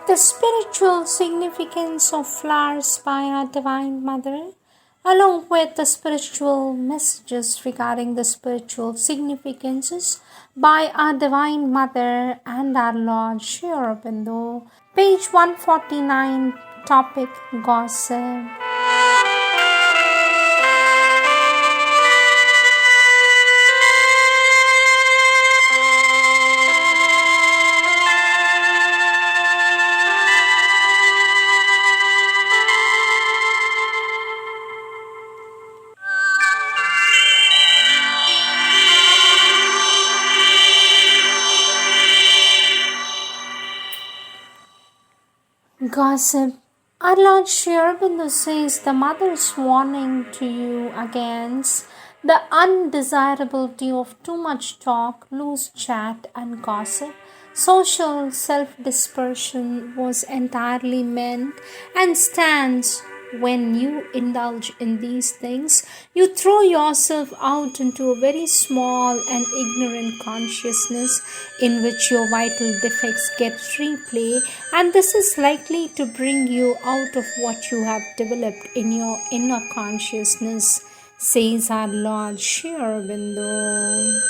The spiritual significance of flowers by our Divine Mother, along with the spiritual messages regarding the spiritual significances by our Divine Mother and our Lord Sri Aurobindo. Page 149, topic Gossip. Gossip. Our Lord Sri Aurobindo says the mother's warning to you against the undesirability of too much talk, loose chat, and gossip. Social self-dispersion was entirely meant and stands when you indulge in these things. You throw yourself out into a very small and ignorant consciousness in which your vital defects get free play, and this is likely to bring you out of what you have developed in your inner consciousness, says our Lord Sri Aurobindo.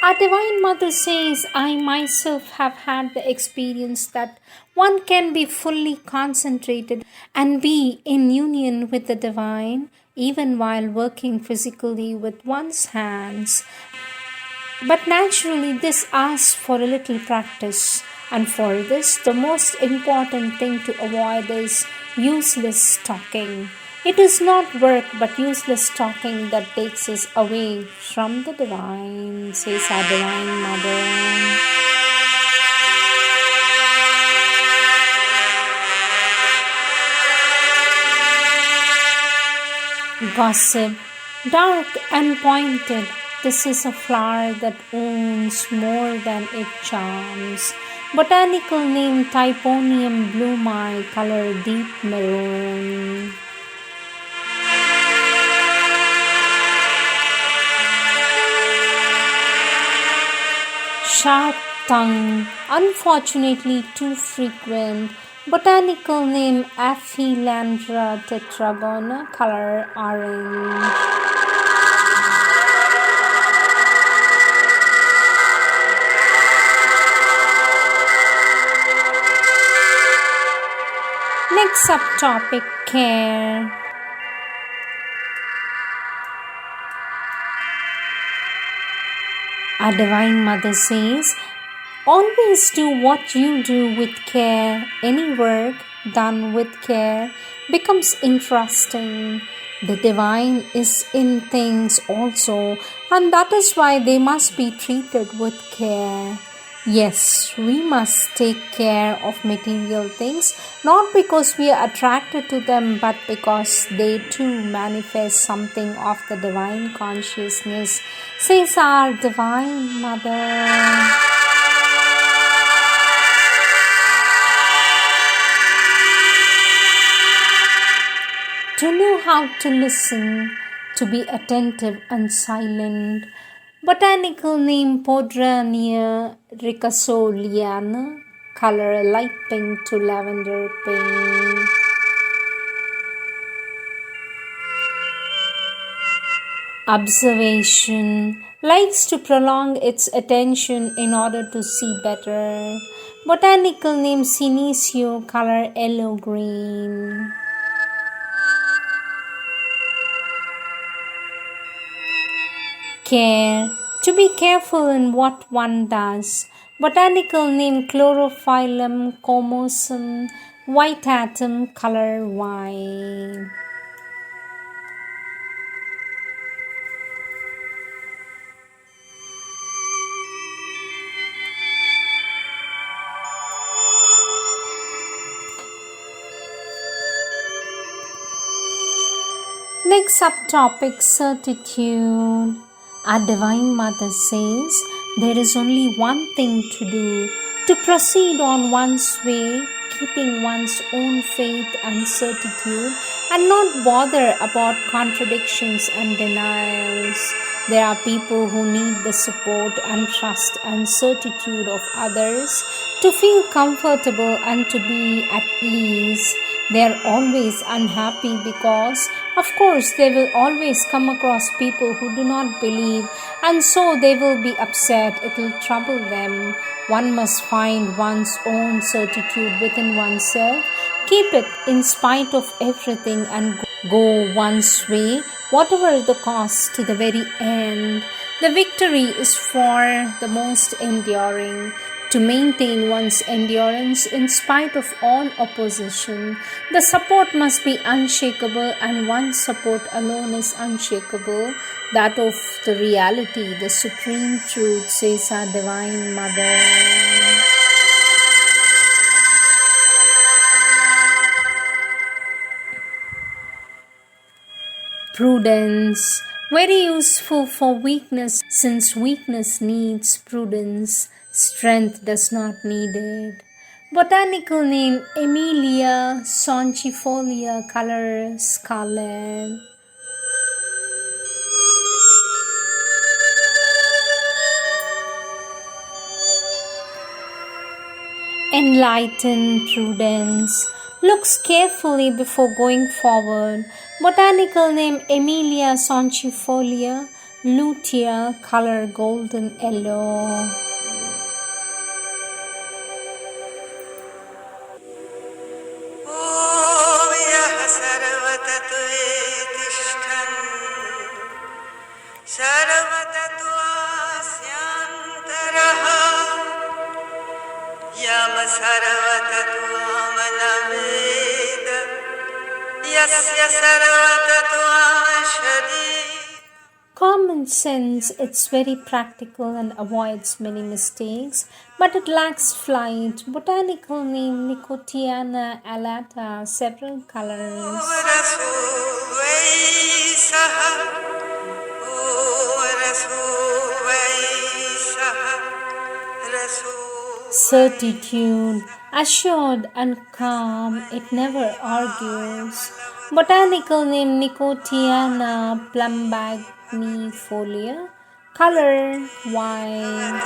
Our Divine Mother says, I myself have had the experience that one can be fully concentrated and be in union with the Divine even while working physically with one's hands. But naturally, this asks for a little practice, and for this, the most important thing to avoid is useless talking. It is not work but useless talking that takes us away from the Divine, says our Divine Mother. Gossip. Dark and pointed, this is a flower that owns more than it charms. Botanical name Typhonium bloomi, color deep maroon. Sharp tongue, unfortunately too frequent. Botanical name Aphelandra tetragona, color orange. Next subtopic, care. Our Divine Mother says, always do what you do with care. Any work done with care becomes interesting. The Divine is in things also, and that is why they must be treated with care. Yes, we must take care of material things, not because we are attracted to them, but because they too manifest something of the Divine consciousness, says our Divine Mother. To know how to listen, to be attentive and silent. Botanical name Podrania ricasoliana, color light pink to lavender pink. Observation. Likes to prolong its attention in order to see better. Botanical name Senecio, color yellow-green. Care. To be careful in what one does. Botanical name Chlorophyllum comosum, white atom, color white. Next subtopic, Certitude. Our Divine Mother says there is only one thing to do. To proceed on one's way, keeping one's own faith and certitude and not bother about contradictions and denials. There are people who need the support and trust and certitude of others to feel comfortable and to be at ease. They are always unhappy because, of course, they will always come across people who do not believe, and so they will be upset. It will trouble them. One must find one's own certitude within oneself, keep it in spite of everything, and go one's way, whatever the cost, to the very end. The victory is for the most enduring. To maintain one's endurance in spite of all opposition, the support must be unshakable, and one's support alone is unshakable, that of the reality, the supreme truth, says our Divine Mother. Prudence, very useful for weakness, since weakness needs prudence, strength does not need it. Botanical name Emilia sonchifolia, color scarlet. Enlightened prudence looks carefully before going forward. Botanical name Emilia sonchifolia, lutea, color golden yellow. Common sense, it's very practical and avoids many mistakes, but it lacks flight. Botanical name Nicotiana alata, several colors. Certitude, assured and calm, it never argues. Botanical name Nicotiana plumbagnifolia, color white.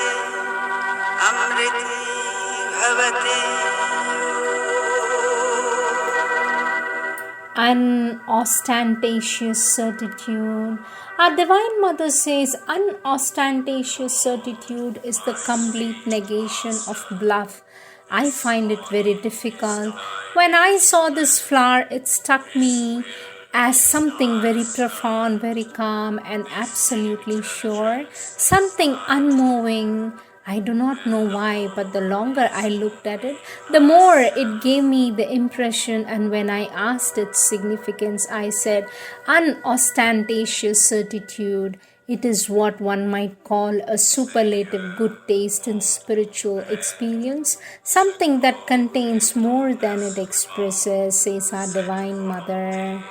Unostentatious certitude. Our Divine Mother says unostentatious certitude is the complete negation of bluff. I find it very difficult. When I saw this flower, it struck me as something very profound, very calm, and absolutely sure, something unmoving. I do not know why, but the longer I looked at it, the more it gave me the impression, and when I asked its significance, I said, unostentatious certitude. It is what one might call a superlative good taste in spiritual experience, something that contains more than it expresses, says our Divine Mother.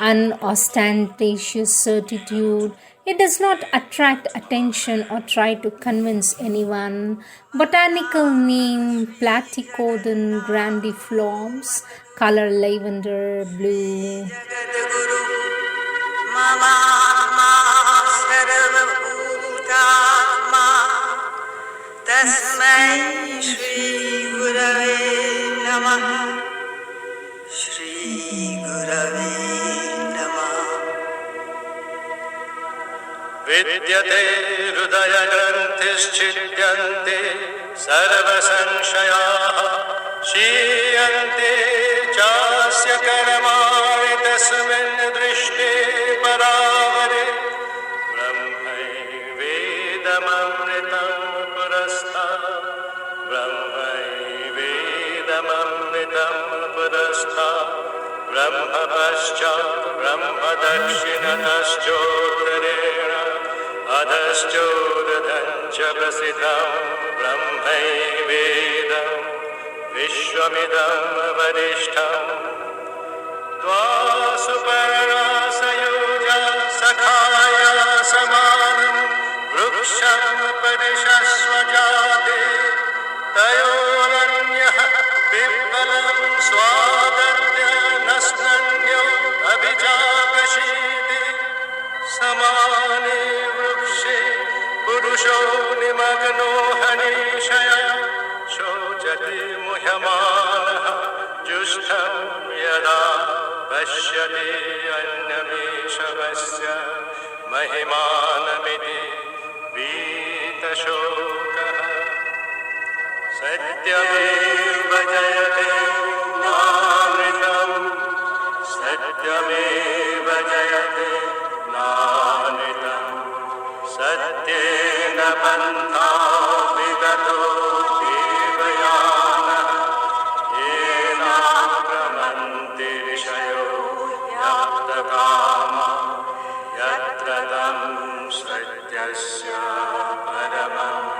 Unostentatious certitude. It does not attract attention or try to convince anyone. Botanical name Platycodon grandiflorans, color lavender blue. Vidyate hridaya granthishchidyante sarva sanshaya shiyante chasya karamani tasmin drishte paravare brahmai vedamamritam purastha brahma paschat brahma dakshinataschottarena adhaschodadhancha prasiddham brahmaivedam vishwamidam varishtham dvasuparna sayoja sakhaya samanam वृक्षं परिशस्व जाते तयोरन्यः पिप्पलं स्वादत्य नस्नन्यो अभिजागशीति समाने वृक्षे पुरुषो निमग्नो हनिशया शोचति मुह्यमानः जुष्टं यदा पश्यति अन्यमीशवस्य महिमानमिति वीतशोकः सत्यमेव जयते नामृतम् सत्यमेव जयते नामृतम् सत्येन पन्था विगतो देवयानः येनाक्रमन्ति ऋषयो याप्तकामा यत्र तं सत्यस्य परमम्